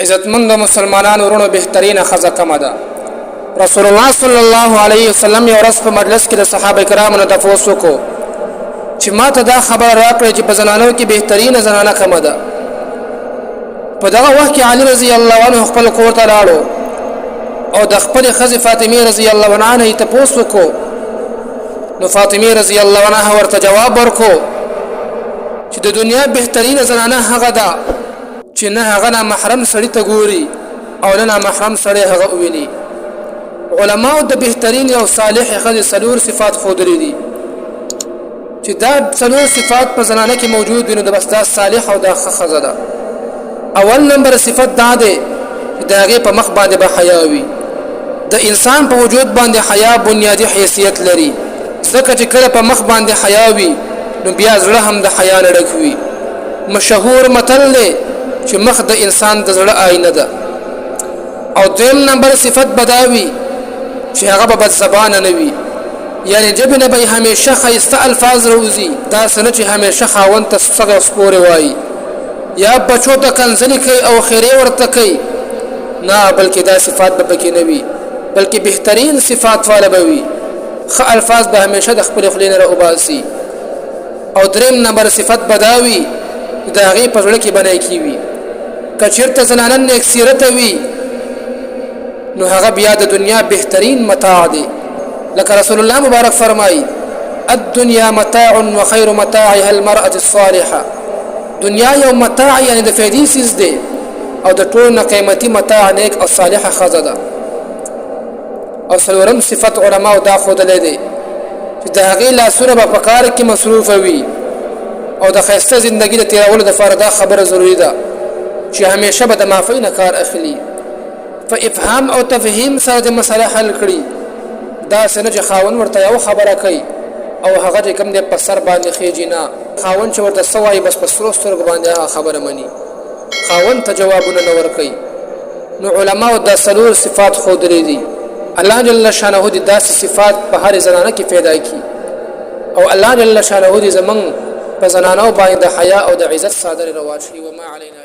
عزتمند مسلمانان ورونو بهترین خزه کما ده. رسول الله صلی الله علیه وسلم یو ورځ په مجلس کې د صحابه کرامو نه تفوس وکړو چې ما ته دا خبر راکړی چې په زنانو کې بهترین زنانه کما ده. په دغه وخت کې علي رضی الله عنه خپل کور ته لاړو او د خپل خزه فاطمه رضی الله عنها یې تفوس وکړو. نو فاطمه رضی الله عنها ورته جواب ورکړو چې د دنیا بهترین زنانه هغه ده چې نه هغه نه محرم سړی ته ګوري او نه محرم سړی هغه ویني. علماء د بهترین او صالح خزه سلور صفات خودري دي چې دا سلور صفات په زنانه کې موجود دي. نو د بس دا صالح او دا خزه ده. اول نمبر صفت دا ده چې داغه په مخ باندې به حیا وي. د انسان په وجود باندې حیا بنیادی حیثیت لري. ځکه چې کله په مخ باندې حیا وي نو بیا زړه هم د حیا نه ډک وي. مشهور متل دی چې مخ د انسان د زړه آینه ده. او دویم نمبر صفت بداوي چې هغه به بد زبان نه وي، یعنی جبه نه به همیشه خیسته الفاظ روزي، دا سنه چې همیشه خاوند ته څنګه سپوري وایي یا بچو ته کنځلي کوي او خیره ورته کوي. نه، بلکې دا صفات به پکې نه وي، بلکې بهترین صفات والا به وي. خ الفاظ به همیشه د خپل خلین را وباسي. او دریم نمبر صفت بداوي دا هغه په ځړ کې بنای کیوي. کچیرته زنانه نیک سیرت وي نو هغه بیا د دنیا بهترین متاع دی. لکه رسول الله مبارک فرمایي الدنيا متاع وخير متاعها المرأة الصالحة. دنیا یو متاع یعنی د فائدې سیز دی او د ټول نه قیمتي متاع نیک او صالحه خزه ده. او څلورم صفت علماء دا خودلې دي چې د هغې لاسونه به په کار کې مصروفه وي او د ښایسته زندګي د تېرولو دپاره دا خبره ضروري ده چې همیشه به د معافۍ نه کار اخلي. فافهام او تفهیم سره د مسله حل کړي. دا څه نه چې خاوند ورته یو خبره کوي او هغه چې کوم دی په سر باندې خېږي. نه، خاوند چې ورته څه وایي بس په سرو سترګو باندې هغه خبره مني، خاوند ته جوابونه نه ورکوي. نو علماو دا څلور صفات ښودلي دي. الله جل شانه دې داسې صفات په هر زنانه کې پیدا کړي او الله جل شانه دې زمونږ په زنانو باندې د حیا او د عزت صادره رواج کړي. وما علینا